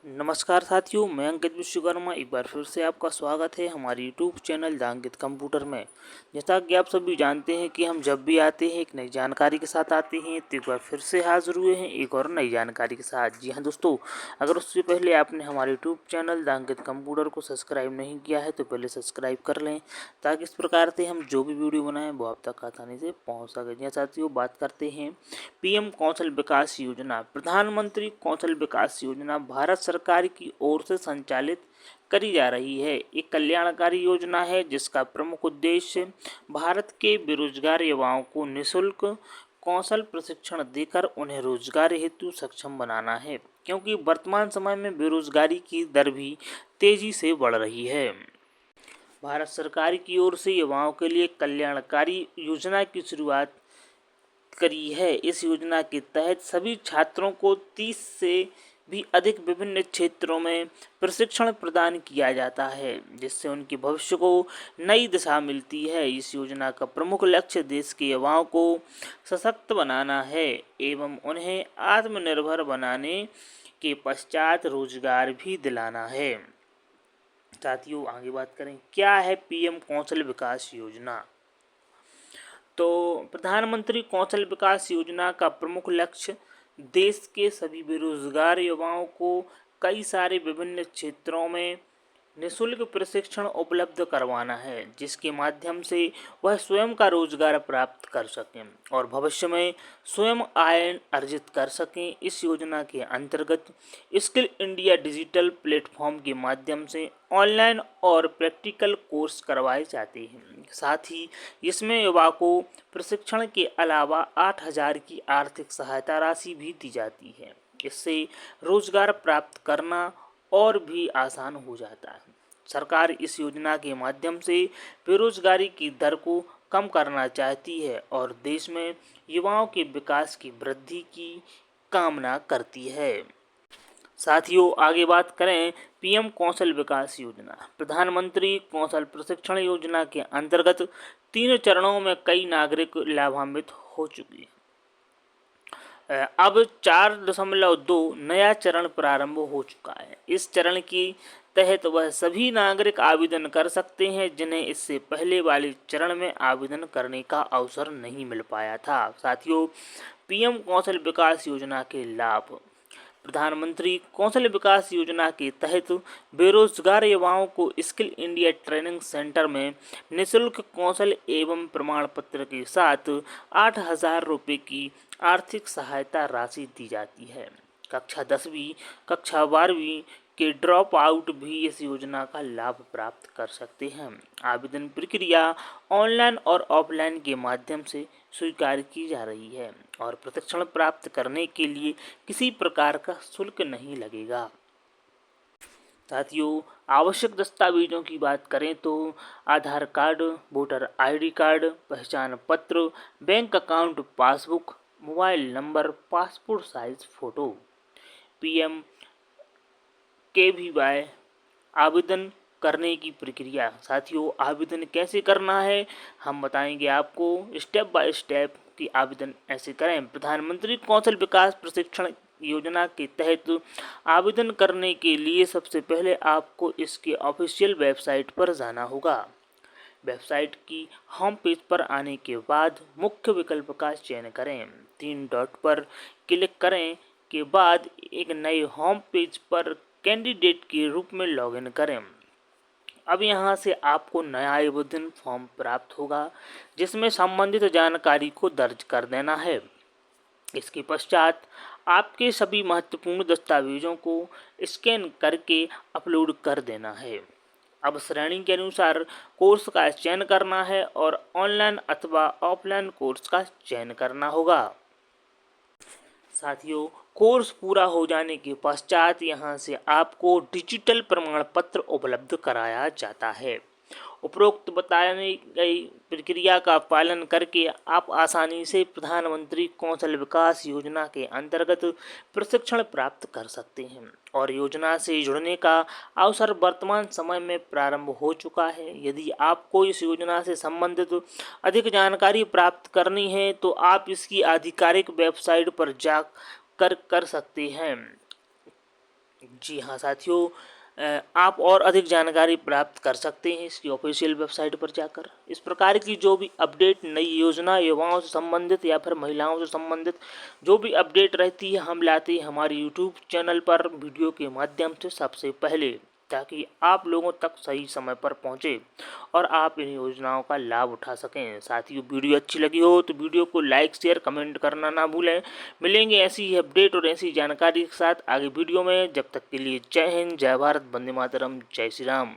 नमस्कार साथियों, मैं अंकित विश्वकर्मा एक बार फिर से आपका स्वागत है हमारे YouTube channel the Ankit computer में। जैसा कि आप सभी जानते हैं कि हम जब भी आते हैं एक नई जानकारी के साथ आते हैं, तो एक बार फिर से हाजिर हुए हैं एक और नई जानकारी के साथ। जी हाँ दोस्तों, अगर उससे पहले आपने हमारे YouTube channel the Ankit computer को सब्सक्राइब नहीं किया है तो पहले सब्सक्राइब कर लें, ताकि इस प्रकार से हम जो भी वीडियो बनाएं वो आप तक आसानी से पहुँच सके। जी साथियों, बात करते हैं पीएम कौशल विकास योजना। प्रधानमंत्री कौशल विकास योजना भारत सरकार की ओर से संचालित करी जा रही है। एक कल्याणकारी योजना है जिसका प्रमुख उद्देश्य भारत के बेरोजगार युवाओं को निःशुल्क कौशल प्रशिक्षण देकर उन्हें रोजगार हेतु सक्षम बनाना है, क्योंकि वर्तमान समय में बेरोजगारी की दर भी तेजी से बढ़ रही है। भारत सरकार की ओर से युवाओं के लिए कल्याणकारी योजना की शुरुआत करी है। इस योजना के तहत सभी छात्रों को 30 से भी अधिक विभिन्न क्षेत्रों में प्रशिक्षण प्रदान किया जाता है, जिससे उनके भविष्य को नई दिशा मिलती है। इस योजना का प्रमुख लक्ष्य देश के युवाओं को सशक्त बनाना है एवं उन्हें आत्मनिर्भर बनाने के पश्चात रोजगार भी दिलाना है। साथियों, आगे बात करें क्या है पीएम कौशल विकास योजना। तो प्रधानमंत्री कौशल विकास योजना का प्रमुख लक्ष्य देश के सभी बेरोजगार युवाओं को कई सारे विभिन्न क्षेत्रों में निःशुल्क प्रशिक्षण उपलब्ध करवाना है, जिसके माध्यम से वह स्वयं का रोजगार प्राप्त कर सकें और भविष्य में स्वयं आय अर्जित कर सकें। इस योजना के अंतर्गत स्किल इंडिया डिजिटल प्लेटफॉर्म के माध्यम से ऑनलाइन और प्रैक्टिकल कोर्स करवाए जाते हैं। साथ ही इसमें युवा को प्रशिक्षण के अलावा 8,000 की आर्थिक सहायता राशि भी दी जाती है। इससे रोजगार प्राप्त करना और भी आसान हो जाता है। सरकार इस योजना के माध्यम से बेरोजगारी की दर को कम करना चाहती है और देश में युवाओं के विकास की वृद्धि की कामना करती है। साथियों, आगे बात करें पीएम कौशल विकास योजना। प्रधानमंत्री कौशल प्रशिक्षण योजना के अंतर्गत 3 चरणों में कई नागरिक लाभान्वित हो चुके हैं। अब 4.2 नया चरण प्रारंभ हो चुका है। इस चरण की तहत वह सभी नागरिक आवेदन कर सकते हैं जिन्हें इससे पहले वाले चरण में आवेदन करने का अवसर नहीं मिल पाया था। साथियों, पीएम कौशल विकास योजना के लाभ। प्रधानमंत्री कौशल विकास योजना के तहत बेरोजगार युवाओं को स्किल इंडिया ट्रेनिंग सेंटर में निःशुल्क कौशल एवं प्रमाण पत्र के साथ 8,000 रुपये की आर्थिक सहायता राशि दी जाती है। कक्षा 10वीं कक्षा 12वीं के ड्रॉप आउट भी इस योजना का लाभ प्राप्त कर सकते हैं। आवेदन प्रक्रिया ऑनलाइन और ऑफलाइन के माध्यम से स्वीकार की जा रही है और प्रशिक्षण प्राप्त करने के लिए किसी प्रकार का शुल्क नहीं लगेगा। साथियों, आवश्यक दस्तावेजों की बात करें तो आधार कार्ड, वोटर आईडी कार्ड, पहचान पत्र, bank account passbook, mobile number, passport size photo. PM KVY आवेदन करने की प्रक्रिया। साथियों, आवेदन कैसे करना है हम बताएंगे आपको स्टेप बाय स्टेप कि आवेदन ऐसे करें। प्रधानमंत्री कौशल विकास प्रशिक्षण योजना के तहत आवेदन करने के लिए सबसे पहले आपको इसके ऑफिशियल वेबसाइट पर जाना होगा। वेबसाइट की होम पेज पर आने के बाद मुख्य विकल्प का चयन करें। 3 डॉट पर क्लिक करें के बाद एक नए होम पेज पर कैंडिडेट के रूप में लॉगिन करें। अब यहाँ से आपको नया आवेदन फॉर्म प्राप्त होगा, जिसमें संबंधित जानकारी को दर्ज कर देना है। इसके पश्चात आपके सभी महत्वपूर्ण दस्तावेजों को स्कैन करके अपलोड कर देना है। अब श्रेणी के अनुसार कोर्स का चयन करना है और ऑनलाइन अथवा ऑफलाइन कोर्स का चयन करना होगा। साथियों, कोर्स पूरा हो जाने के पश्चात यहाँ से आपको डिजिटल प्रमाण पत्र उपलब्ध कराया जाता है। उपरोक्त बताई गई प्रक्रिया का पालन करके आप आसानी से प्रधानमंत्री कौशल विकास योजना के अंतर्गत प्रशिक्षण प्राप्त कर सकते हैं और योजना से जुड़ने का अवसर वर्तमान समय में प्रारंभ हो चुका है। यदि आपको इस योजना से संबंधित अधिक जानकारी प्राप्त करनी है तो आप इसकी आधिकारिक वेबसाइट पर जा कर सकते हैं। जी हाँ साथियों, आप और अधिक जानकारी प्राप्त कर सकते हैं इसकी ऑफिशियल वेबसाइट पर जाकर। इस प्रकार की जो भी अपडेट, नई योजना, युवाओं से संबंधित या फिर महिलाओं से संबंधित जो भी अपडेट रहती है, हम लाते हैं हमारे यूट्यूब चैनल पर वीडियो के माध्यम से सबसे पहले, ताकि आप लोगों तक सही समय पर पहुंचे और आप इन योजनाओं का लाभ उठा सकें। साथियों, वीडियो अच्छी लगी हो तो वीडियो को लाइक, शेयर, कमेंट करना ना भूलें। मिलेंगे ऐसी ही अपडेट और ऐसी जानकारी के साथ आगे वीडियो में। जब तक के लिए जय हिंद, जय भारत, वंदे मातरम, जय श्री राम।